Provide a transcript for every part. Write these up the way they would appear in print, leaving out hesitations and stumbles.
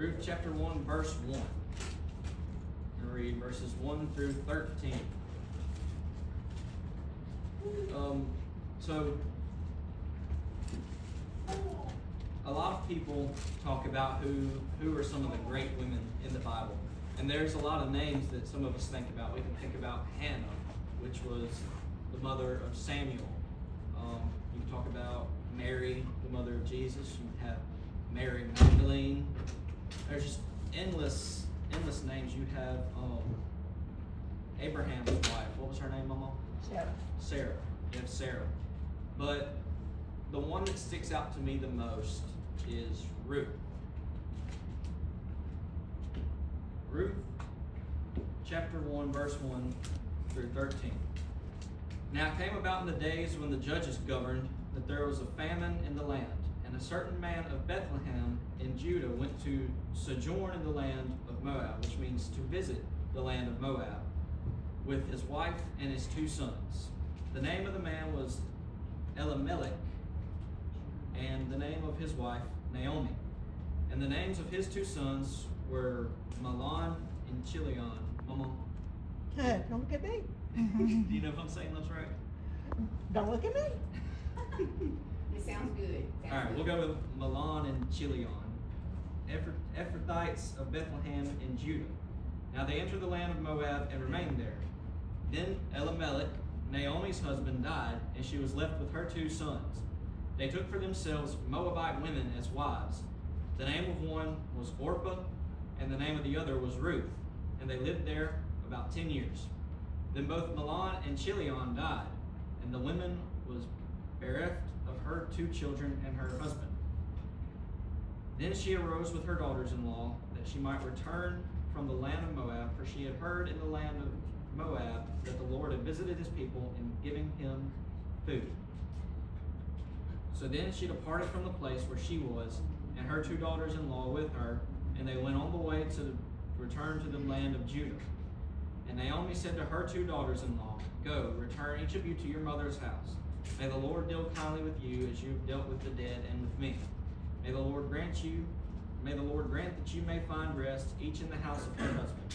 Ruth chapter 1, verse 1. I'm going to read verses 1 through 13. So, a lot of people talk about who are some of the great women in the Bible. And there's a lot of names that some of us think about. We can think about Hannah, which was the mother of Samuel. You can talk about Mary, the mother of Jesus. You have Mary Magdalene. There's just endless names. You have Abraham's wife. What was her name, Mama? Sarah. You have Sarah. But the one that sticks out to me the most is Ruth. Ruth, chapter 1, verse 1 through 13. Now it came about in the days when the judges governed that there was a famine in the land, and a certain man of Bethlehem in Judah went to sojourn in the land of Moab, which means to visit the land of Moab, with his wife and his 2 sons. The name of the man was Elimelech, and the name of his wife Naomi. And the names of his 2 sons were Mahlon and Chilion. Mama? Hey, don't look at me. Do you know if I'm saying those right? Don't look at me. It sounds good. All right, we'll go with Mahlon and Chilion, Ephrathites of Bethlehem in Judah. Now they entered the land of Moab and remained there. Then Elimelech, Naomi's husband, died, and she was left with her 2 sons. They took for themselves Moabite women as wives. The name of one was Orpah, and the name of the other was Ruth, and they lived there about 10 years. Then both Mahlon and Chilion died, and the woman was bereft of her 2 children and her husband. Then she arose with her daughters-in-law, that she might return from the land of Moab, for she had heard in the land of Moab that the Lord had visited his people in giving him food. So then she departed from the place where she was, and her 2 daughters-in-law with her, and they went on the way to return to the land of Judah. And Naomi said to her 2 daughters-in-law, Go, return each of you to your mother's house. May the Lord deal kindly with you as you have dealt with the dead and with me. May the Lord grant that you may find rest, each in the house of her husband.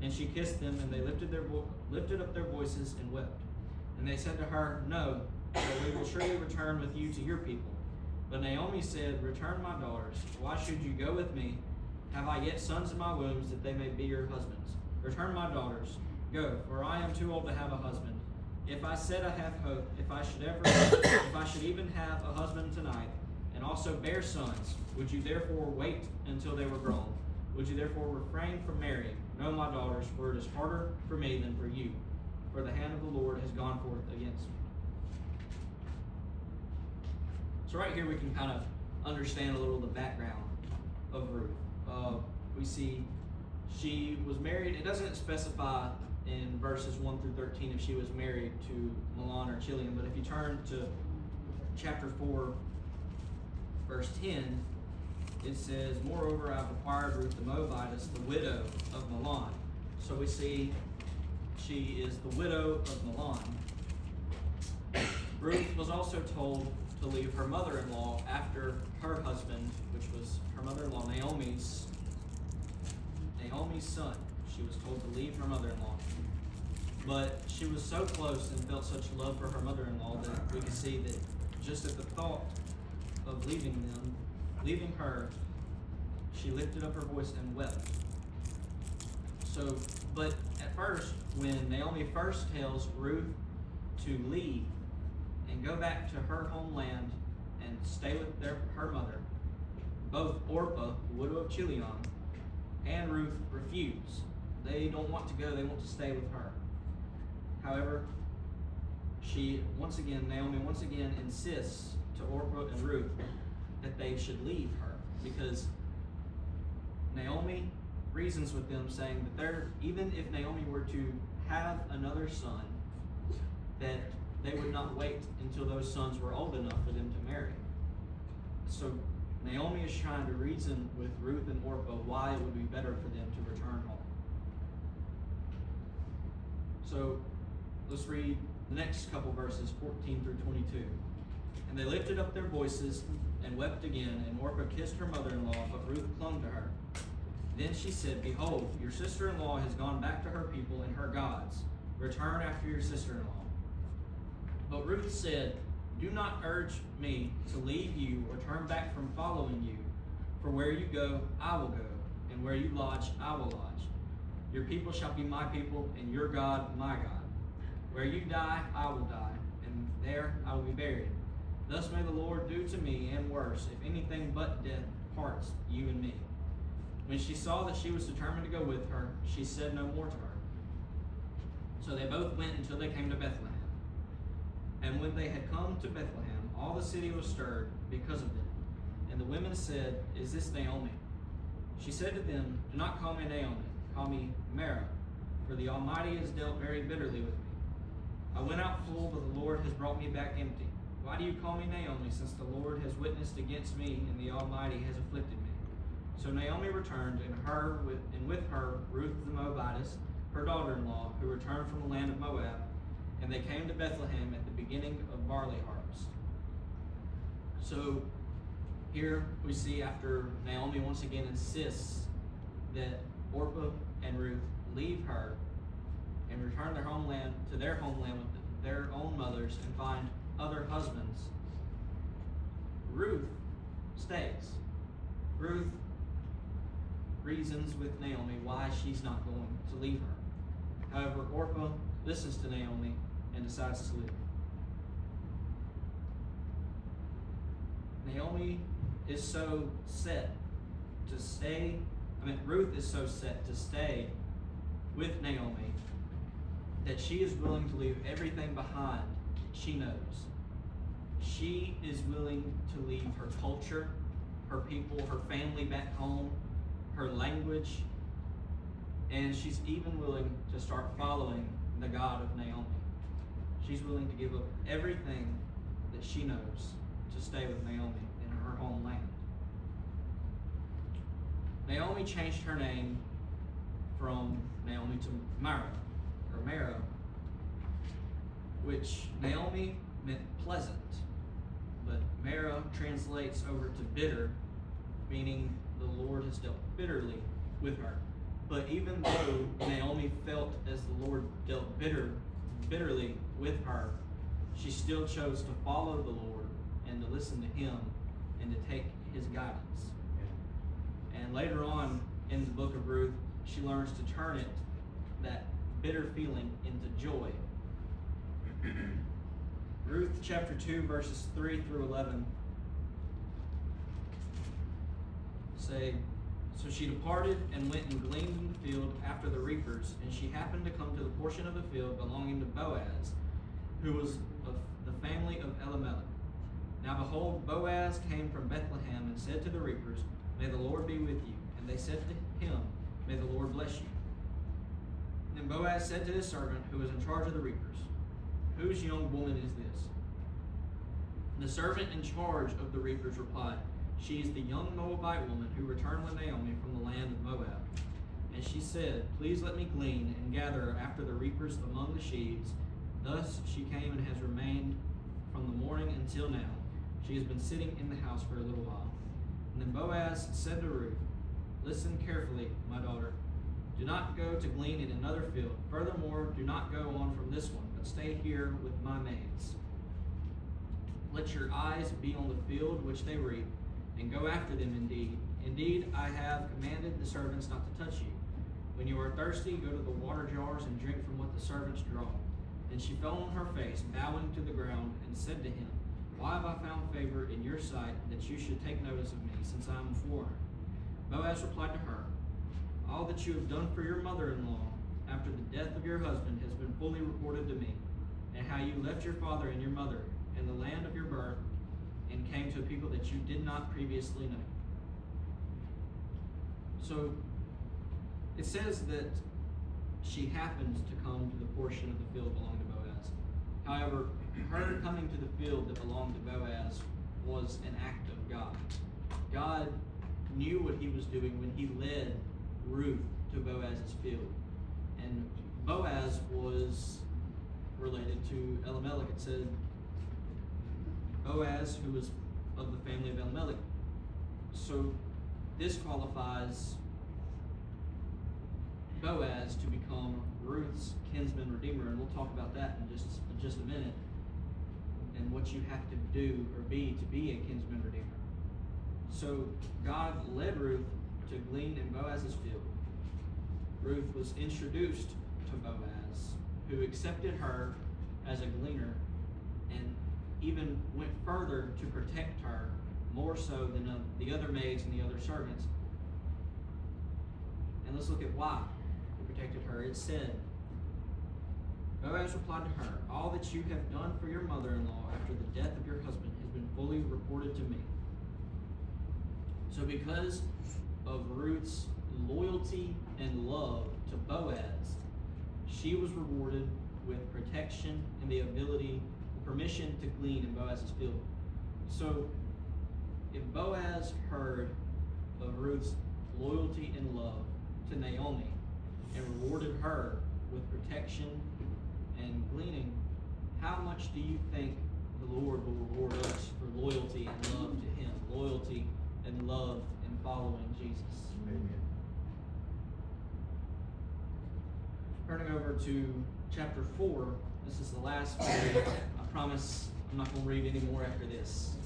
And she kissed them, and they lifted up their voices and wept. And they said to her, No, but we will surely return with you to your people. But Naomi said, Return, my daughters. Why should you go with me? Have I yet sons in my wombs, that they may be your husbands? Return, my daughters. Go, for I am too old to have a husband. If I said I have hope, if I should even have a husband tonight, and also bear sons, would you therefore wait until they were grown? Would you therefore refrain from marrying? No, my daughters, for it is harder for me than for you, for the hand of the Lord has gone forth against me. So right here we can kind of understand a little of the background of Ruth. We see she was married. It doesn't specify in verses 1 through 13 if she was married to Mahlon or Chilion, but if you turn to chapter 4, verse 10, it says, Moreover, I have acquired Ruth the Moabitess, the widow of Mahlon. So we see she is the widow of Mahlon. Ruth was also told to leave her mother-in-law after her husband, which was her mother-in-law Naomi's son. She was told to leave her mother-in-law. But she was so close and felt such love for her mother-in-law that we can see that just at the thought of leaving her, she lifted up her voice and wept. So, but at first, when Naomi first tells Ruth to leave and go back to her homeland and stay with her mother, both Orpah, the widow of Chilion, and Ruth refuse. They don't want to go, they want to stay with her. However, Naomi once again insists to Orpah and Ruth that they should leave her, because Naomi reasons with them, saying that even if Naomi were to have another son, that they would not wait until those sons were old enough for them to marry. So Naomi is trying to reason with Ruth and Orpah why it would be better for them to return home. So let's read the next couple verses, 14 through 22. And they lifted up their voices and wept again, and Orpah kissed her mother-in-law, but Ruth clung to her. Then she said, Behold, your sister-in-law has gone back to her people and her gods. Return after your sister-in-law. But Ruth said, Do not urge me to leave you or turn back from following you. For where you go, I will go, and where you lodge, I will lodge. Your people shall be my people, and your God my God. Where you die, I will die, and there I will be buried. Thus may the Lord do to me, and worse, if anything but death parts you and me. When she saw that she was determined to go with her, she said no more to her. So they both went until they came to Bethlehem. And when they had come to Bethlehem, all the city was stirred because of them. And the women said, Is this Naomi? She said to them, Do not call me Naomi, call me Mara, for the Almighty has dealt very bitterly with me. I went out full, but the Lord has brought me back empty. Why do you call me Naomi, since the Lord has witnessed against me, and the Almighty has afflicted me? So Naomi returned, and with her Ruth the Moabitess, her daughter-in-law, who returned from the land of Moab, and they came to Bethlehem at the beginning of barley harvest. So here we see after Naomi once again insists that Orpah and Ruth leave her and return to their homeland with their own mothers and find other husbands, Ruth stays. Ruth reasons with Naomi why she's not going to leave her. However, Orpah listens to Naomi and decides to leave. Naomi is so set to stay, Ruth is so set to stay with Naomi that she is willing to leave everything behind she knows. She is willing to leave her culture, her people, her family back home, her language, and she's even willing to start following the God of Naomi. She's willing to give up everything that she knows to stay with Naomi in her homeland. Naomi changed her name from Naomi to Mara, which Naomi meant pleasant, but Mara translates over to bitter, meaning the Lord has dealt bitterly with her. But even though Naomi felt as the Lord dealt bitterly with her, she still chose to follow the Lord and to listen to Him and to take His guidance. And later on in the book of Ruth, she learns to turn that bitter feeling into joy. Ruth chapter 2 verses 3 through 11 say, So she departed and went and gleaned in the field after the reapers, and she happened to come to the portion of the field belonging to Boaz, who was of the family of Elimelech. Now behold, Boaz came from Bethlehem and said to the reapers, May the Lord be with you. And they said to him, May the Lord bless you. Then Boaz said to his servant, who was in charge of the reapers, Whose young woman is this? The servant in charge of the reapers replied, She is the young Moabite woman who returned with Naomi from the land of Moab. And she said, Please let me glean and gather after the reapers among the sheaves. Thus she came and has remained from the morning until now. She has been sitting in the house for a little while. And then Boaz said to Ruth, Listen carefully, my daughter. Do not go to glean in another field. Furthermore, do not go on from this one, but stay here with my maids. Let your eyes be on the field which they reap, and go after them indeed. Indeed, I have commanded the servants not to touch you. When you are thirsty, go to the water jars and drink from what the servants draw. Then she fell on her face, bowing to the ground, and said to him, Why have I found favor in your sight that you should take notice of me, since I am a foreigner? Boaz replied to her, All that you have done for your mother-in-law after the death of your husband has been fully reported to me, and how you left your father and your mother and the land of your birth and came to a people that you did not previously know. So it says that she happened to come to the portion of the field belonging to Boaz. However, her coming to the field that belonged to Boaz was an act of God. God knew what He was doing when He led Ruth to Boaz's field. And Boaz was related to Elimelech. It said Boaz, who was of the family of Elimelech. So this qualifies Boaz to become Ruth's kinsman redeemer, and we'll talk about that in just a minute, and what you have to do or be to be a kinsman redeemer. So God led Ruth to glean in Boaz's field. Ruth was introduced to Boaz, who accepted her as a gleaner and even went further to protect her more so than the other maids and the other servants. And let's look at why he protected her. It said, Boaz replied to her, "All that you have done for your mother-in-law after the death of your husband has been fully reported to me." So because of Ruth's loyalty and love to Boaz, she was rewarded with protection and the permission to glean in Boaz's field. So if Boaz heard of Ruth's loyalty and love to Naomi and rewarded her with protection and gleaning, how much do you think the Lord will reward us for loyalty and love to Him? Loyalty and love in following Jesus. Amen. Turning over to chapter 4, this is the last period. I promise I'm not going to read any more after this.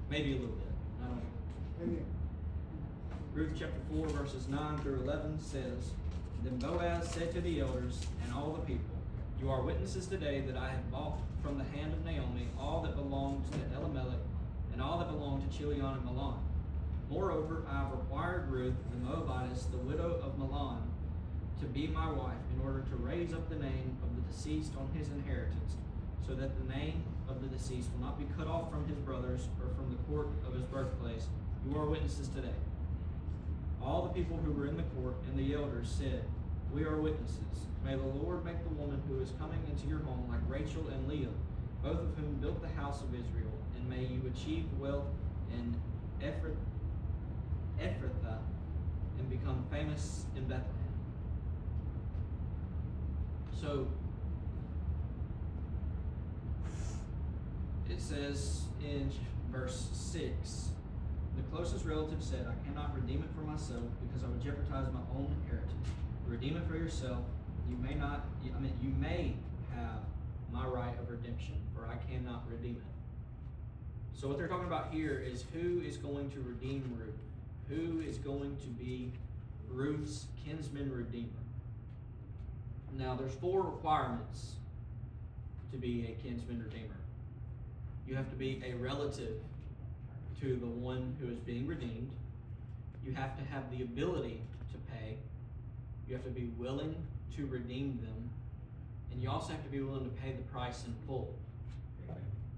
Maybe a little bit. I don't know. Amen. Ruth chapter 4, verses 9 through 11 says, Then Boaz said to the elders and all the people, "You are witnesses today that I have bought from the hand of Naomi all that belonged to Elimelech and all that belonged to Chilion and Mahlon. Moreover, I have required Ruth the Moabitess, the widow of Mahlon, to be my wife, in order to raise up the name of the deceased on his inheritance, so that the name of the deceased will not be cut off from his brothers or from the court of his birthplace. You are witnesses today." All the people who were in the court and the elders said, "We are witnesses. May the Lord make the woman who is coming into your home like Rachel and Leah, both of whom built the house of Israel, and may you achieve wealth in Ephrathah and become famous in Bethlehem." So it says in verse 6, the closest relative said, "I cannot redeem it for myself because I would jeopardize my own inheritance. Redeem it for yourself. You may have my right of redemption, for I cannot redeem it." So what they're talking about here is who is going to redeem Ruth? Who is going to be Ruth's kinsman redeemer? Now there's 4 requirements to be a kinsman redeemer. You have to be a relative to the one who is being redeemed. You have to have the ability to pay. You have to be willing to redeem them. And you also have to be willing to pay the price in full.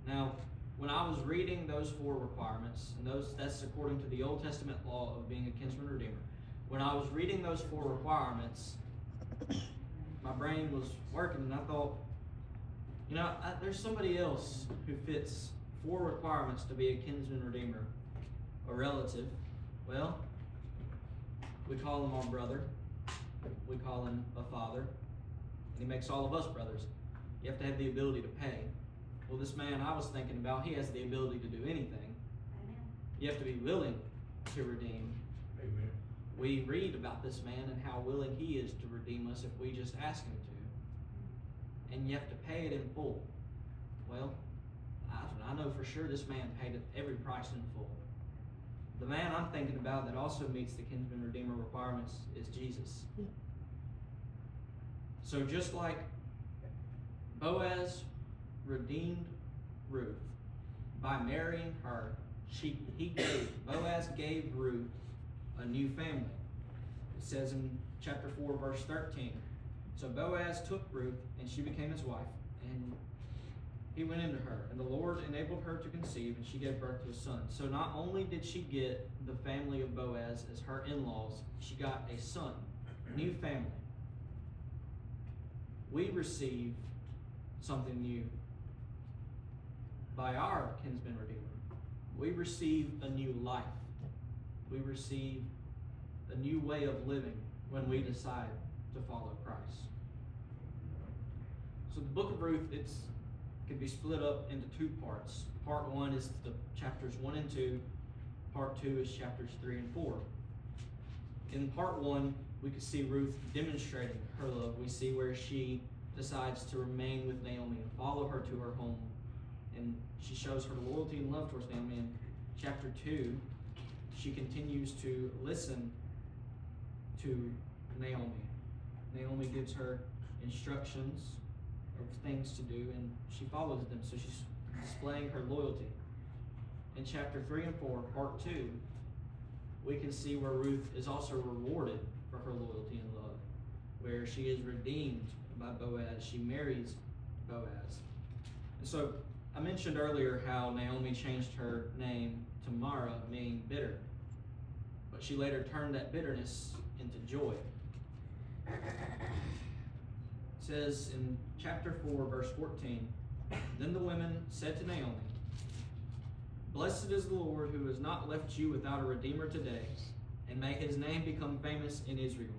Now, when I was reading those 4 requirements, and that's according to the Old Testament law of being a kinsman redeemer. When I was reading those 4 requirements, my brain was working, and I thought, there's somebody else who fits 4 requirements to be a kinsman redeemer, a relative. Well, we call him our brother. We call him a father. And he makes all of us brothers. You have to have the ability to pay. Well, this man I was thinking about, he has the ability to do anything. Amen. You have to be willing to redeem. Amen. We read about this man and how willing he is to redeem us if we just ask him to. And you have to pay it in full. Well, I know for sure this man paid every price in full. The man I'm thinking about that also meets the kinsman redeemer requirements is Jesus. Yeah. So just like Boaz redeemed Ruth by marrying her, Boaz gave Ruth a new family. It says in chapter 4, verse 13. So Boaz took Ruth, and she became his wife, and he went into her, and the Lord enabled her to conceive, and she gave birth to a son. So not only did she get the family of Boaz as her in-laws, she got a son, a new family. We receive something new by our kinsman redeemer. We receive a new life. We receive a new way of living when we decide to follow Christ. So the book of Ruth, could be split up into two parts. Part 1 is the chapters 1 and 2. Part 2 is chapters 3 and 4. In part 1, we could see Ruth demonstrating her love. We see where she decides to remain with Naomi and follow her to her home. And she shows her loyalty and love towards Naomi. In chapter 2, she continues to listen to Naomi. Naomi gives her instructions of things to do, and she follows them, so she's displaying her loyalty. In chapter 3 and 4, part 2, we can see where Ruth is also rewarded for her loyalty and love, where she is redeemed by Boaz. She marries Boaz. And so I mentioned earlier how Naomi changed her name to Mara, meaning bitter, but she later turned that bitterness into joy. It says in chapter 4, verse 14, "Then the women said to Naomi, 'Blessed is the Lord who has not left you without a redeemer today, and may his name become famous in Israel.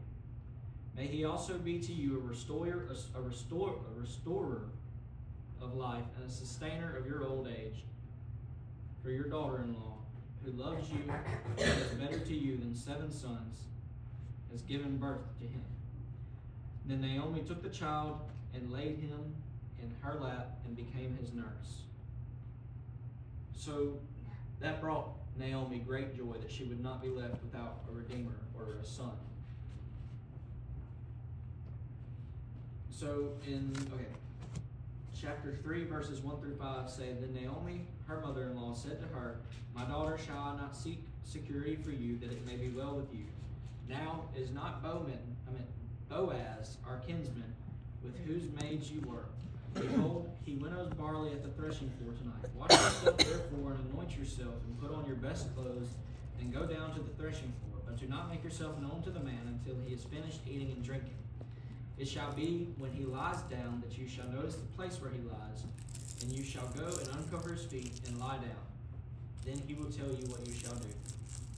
May he also be to you a restorer of life and a sustainer of your old age. For your daughter-in-law, who loves you and is better to you than 7 sons, has given birth to him.' Then Naomi took the child and laid him in her lap and became his nurse." So that brought Naomi great joy that she would not be left without a redeemer or a son. So chapter 3, verses 1 through 5 say, "Then Naomi, her mother-in-law, said to her, 'My daughter, shall I not seek security for you, that it may be well with you? Now is not Boaz, our kinsman, with whose maids you work. Behold, he winnows barley at the threshing floor tonight. Wash yourself therefore, and anoint yourself, and put on your best clothes, and go down to the threshing floor. But do not make yourself known to the man until he is finished eating and drinking. It shall be, when he lies down, that you shall notice the place where he lies, and you shall go and uncover his feet and lie down. Then he will tell you what you shall do.'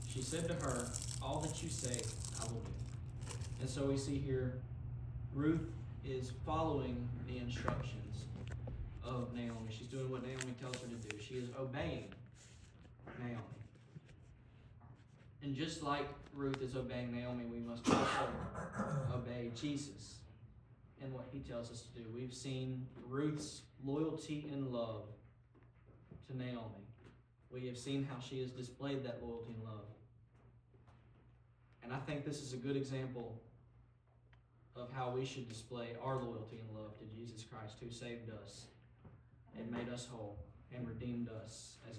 She said to her, 'All that you say, I will do.'" And so we see here, Ruth is following the instructions of Naomi. She's doing what Naomi tells her to do. She is obeying Naomi. And just like Ruth is obeying Naomi, we must also obey Jesus and what he tells us to do. We've seen Ruth's loyalty and love to Naomi. We have seen how she has displayed that loyalty and love. And I think this is a good example of how we should display our loyalty and love to Jesus Christ, who saved us and made us whole and redeemed us as